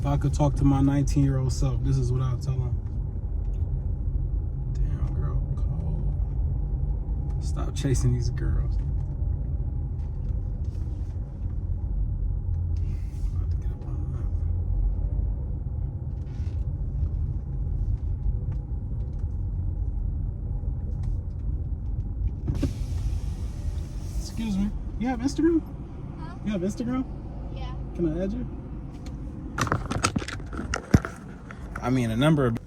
I could talk to my 19-year-old self, this is what I would tell him. Damn, girl, cold. Stop chasing these girls. I'm about to get up on that. Excuse me. You have Instagram? Huh? You have Instagram? Yeah. Can I add you? I mean, a number of...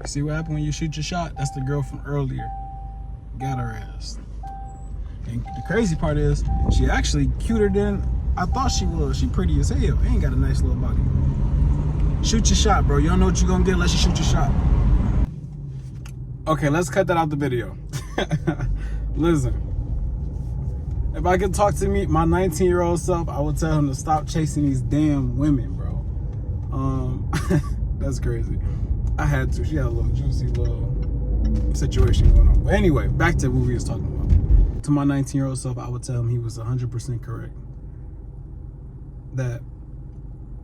See what happened when you shoot your shot? That's the girl from earlier. Got her ass. And the crazy part is, she actually cuter than I thought she was. She pretty as hell. Ain't got a nice little body. Shoot your shot, bro. You don't know what you're gonna get unless you shoot your shot. Okay, let's cut that out the video. Listen. If I could talk to my 19-year-old self, I would tell him to stop chasing these damn women, bro. That's crazy. I had to. She had a little juicy little situation going on. But anyway, back to what we was talking about. To my 19-year-old self, I would tell him he was 100% correct. That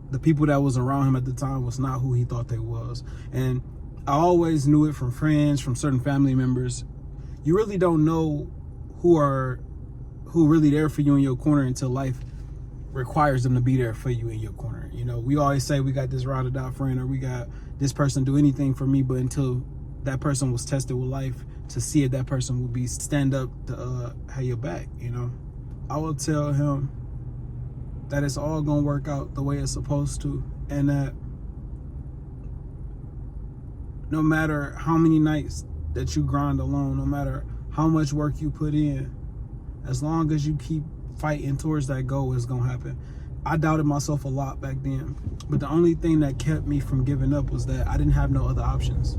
the people that was around him at the time was not who he thought they was. And I always knew it from friends, from certain family members. You really don't know who really there for you in your corner until life requires them to be there for you in your corner. You know, we always say we got this ride or die friend, or we got this person do anything for me, but until that person was tested with life to see if that person would be stand up to have your back, you know. I will tell him that it's all gonna work out the way it's supposed to, and that no matter how many nights that you grind alone, no matter how much work you put in, as long as you keep fighting towards that goal, it's gonna happen. I doubted myself a lot back then, but the only thing that kept me from giving up was that I didn't have no other options.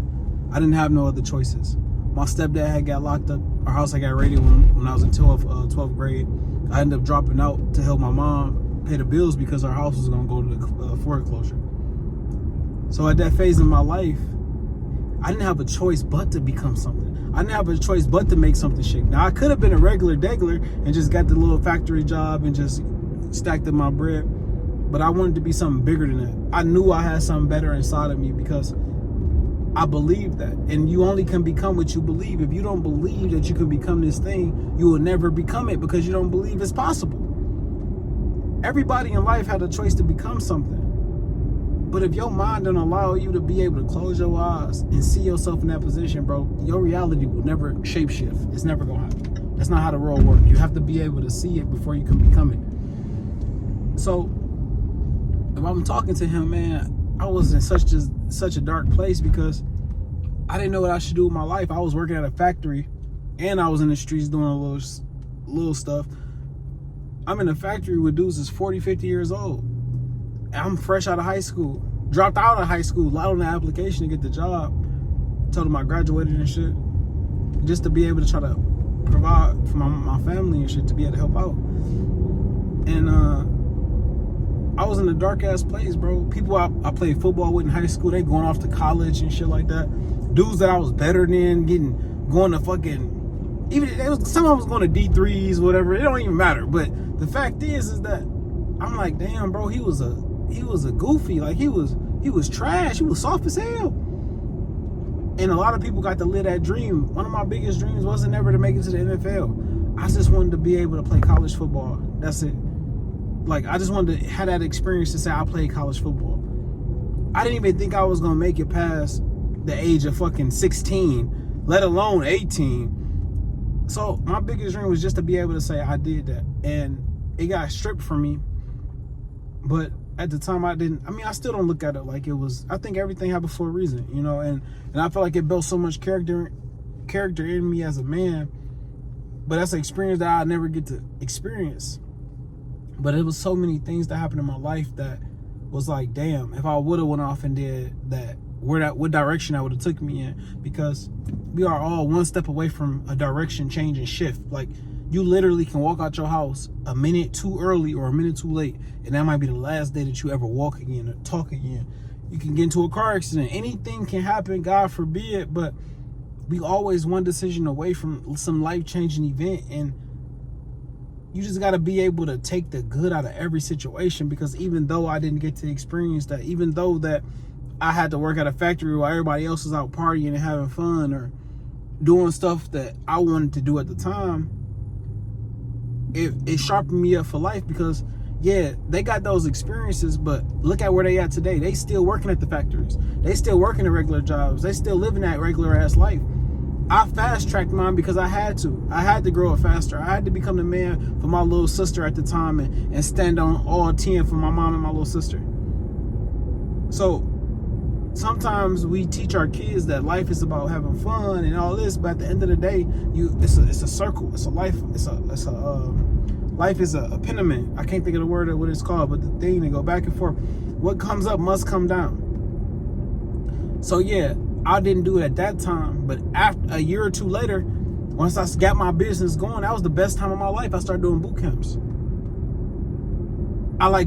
I didn't have no other choices. My stepdad had got locked up. Our house had got raided when I was in 12th grade. I ended up dropping out to help my mom pay the bills because our house was gonna go to the foreclosure. So at that phase in my life, I didn't have a choice but to become something. I didn't have a choice but to make something shake. Now, I could have been a regular degler and just got the little factory job and just stacked up my bread, but I wanted to be something bigger than that. I knew I had something better inside of me because I believed that. And you only can become what you believe. If you don't believe that you can become this thing, you will never become it because you don't believe it's possible. Everybody in life had a choice to become something. But if your mind don't allow you to be able to close your eyes and see yourself in that position, bro, your reality will never shapeshift. It's never gonna happen. That's not how the world works. You have to be able to see it before you can become it. So if I'm talking to him, man, I was in such a dark place because I didn't know what I should do with my life. I was working at a factory and I was in the streets doing a little stuff. I'm in a factory with dudes that's 40, 50 years old. I'm fresh out of high school, dropped out of high school, lied on the application to get the job, told them I graduated and shit, just to be able to try to provide for my family and shit, to be able to help out. And I was in a dark ass place, bro. People I played football with in high school, they going off to college and shit like that. Dudes that I was better than, going to fucking, some of them was going to D3s, whatever. It don't even matter. But the fact is that I'm like, damn, bro, he was a goofy. Like he was trash. He was soft as hell. And a lot of people got to live that dream. One of my biggest dreams wasn't ever to make it to the NFL. I just wanted to be able to play college football. That's it. Like, I just wanted to have that experience to say I played college football. I didn't even think I was going to make it past the age of fucking 16, let alone 18. So my biggest dream was just to be able to say I did that. And it got stripped from me. But at the time, I still don't look at it like it was. I think everything happened for a reason, you know, and I feel like it built so much character in me as a man. But that's an experience that I never get to experience. But it was so many things that happened in my life that was like, damn, if I would have went off and did that, what direction I would have took me in, because we are all one step away from a direction change and shift. Like, you literally can walk out your house a minute too early or a minute too late, and that might be the last day that you ever walk again or talk again. You can get into a car accident. Anything can happen, God forbid, but We always one decision away from some life-changing event, and you just got to be able to take the good out of every situation, because even though I didn't get to experience that, even though that I had to work at a factory while everybody else was out partying and having fun or doing stuff that I wanted to do at the time, it sharpened me up for life. Because yeah, they got those experiences, but look at where they at today. They still working at the factories. They still working the regular jobs. They still living that regular ass life. I fast-tracked mine because I had to. I had to grow up faster. I had to become the man for my little sister at the time and stand on all 10 for my mom and my little sister. So sometimes we teach our kids that life is about having fun and all this, but at the end of the day, it's a circle. It's a life. Life is a pendulum. I can't think of the word of what it's called, but the thing that go back and forth. What comes up must come down. So yeah, I didn't do it at that time, but after a year or two later, once I got my business going, that was the best time of my life. I started doing boot camps. I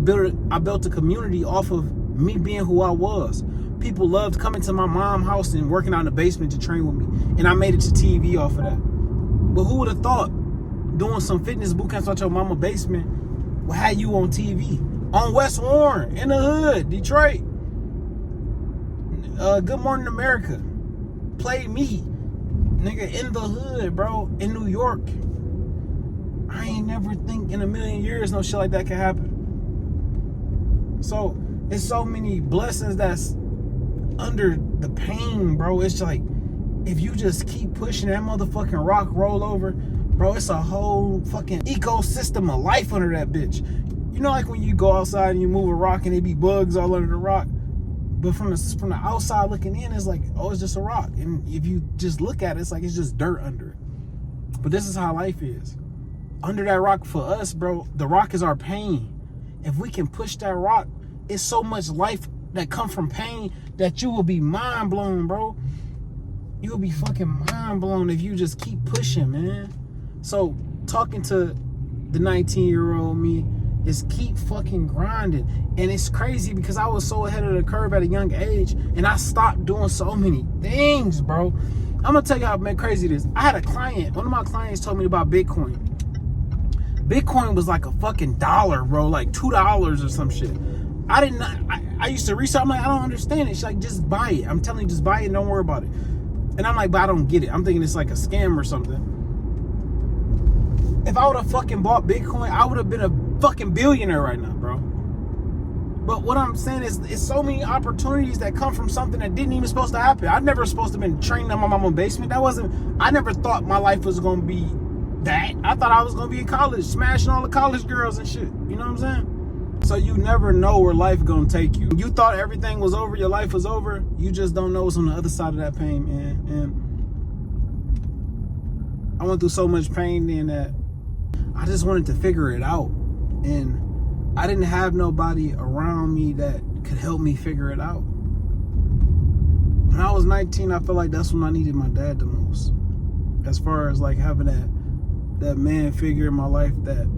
built a community off of me being who I was. People loved coming to my mom's house and working out in the basement to train with me, and I made it to TV off of that. But who would have thought doing some fitness boot camps out your mama's basement will have you on TV on West Warren in the hood, Detroit? Good Morning America played me, nigga, in the hood, bro, in New York. I ain't never think in a million years no shit like that could happen. So it's so many blessings that's under the pain, bro. It's like, if you just keep pushing that motherfucking rock roll over, bro, it's a whole fucking ecosystem of life under that bitch. You know, like when you go outside and you move a rock and it be bugs all under the rock. But from the outside looking in, it's like, oh, it's just a rock. And if you just look at it, it's like it's just dirt under it. But this is how life is. Under that rock for us, bro, the rock is our pain. If we can push that rock, it's so much life that come from pain that you will be mind blown, bro. You will be fucking mind blown if you just keep pushing, man. So talking to the 19-year-old me is keep fucking grinding. And it's crazy because I was so ahead of the curve at a young age, and I stopped doing so many things, bro. I'm gonna tell you how crazy it is. I had a client, one of my clients told me about Bitcoin. Bitcoin was like a fucking dollar, bro, like $2 or some shit. I used to research, I'm like, I don't understand it. She's like, just buy it. I'm telling you, just buy it and don't worry about it. And I'm like, but I don't get it. I'm thinking it's like a scam or something. If I would have fucking bought Bitcoin, I would have been a fucking billionaire right now, bro. But what I'm saying is, it's so many opportunities that come from something that didn't even supposed to happen. I never supposed to have been training in my mama's basement. I never thought my life was going to be that. I thought I was going to be in college, smashing all the college girls and shit. You know what I'm saying? So you never know where life going to take you. You thought everything was over, your life was over. You just don't know what's on the other side of that pain, man. And I went through so much pain then that I just wanted to figure it out. And I didn't have nobody around me that could help me figure it out. When I was 19, I felt like that's when I needed my dad the most. As far as like having that man figure in my life that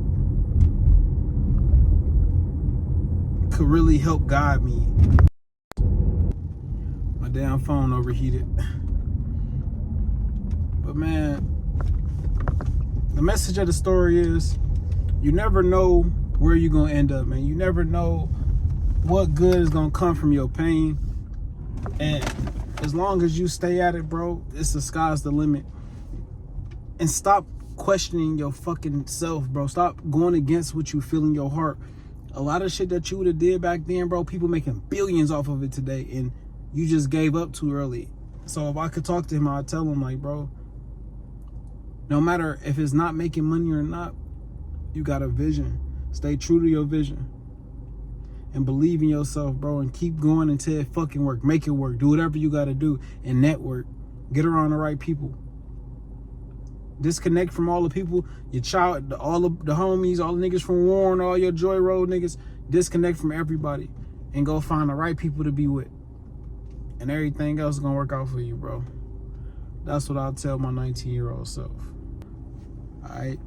could really help guide me. My damn phone overheated. But man, the message of the story is, you never know where you're going to end up, man. You never know what good is going to come from your pain. And as long as you stay at it, bro, it's the sky's the limit. And stop questioning your fucking self, bro. Stop going against what you feel in your heart. A lot of shit that you would have did back then, bro, people making billions off of it today, and you just gave up too early. So if I could talk to him, I'd tell him, like, bro, no matter if it's not making money or not, you got a vision. Stay true to your vision. And believe in yourself, bro, and keep going until it fucking work. Make it work. Do whatever you got to do and network. Get around the right people. Disconnect from all the people, your child, all the homies, all the niggas from Warren, all your Joy Road niggas. Disconnect from everybody and go find the right people to be with. And everything else is going to work out for you, bro. That's what I'll tell my 19-year-old self. All right?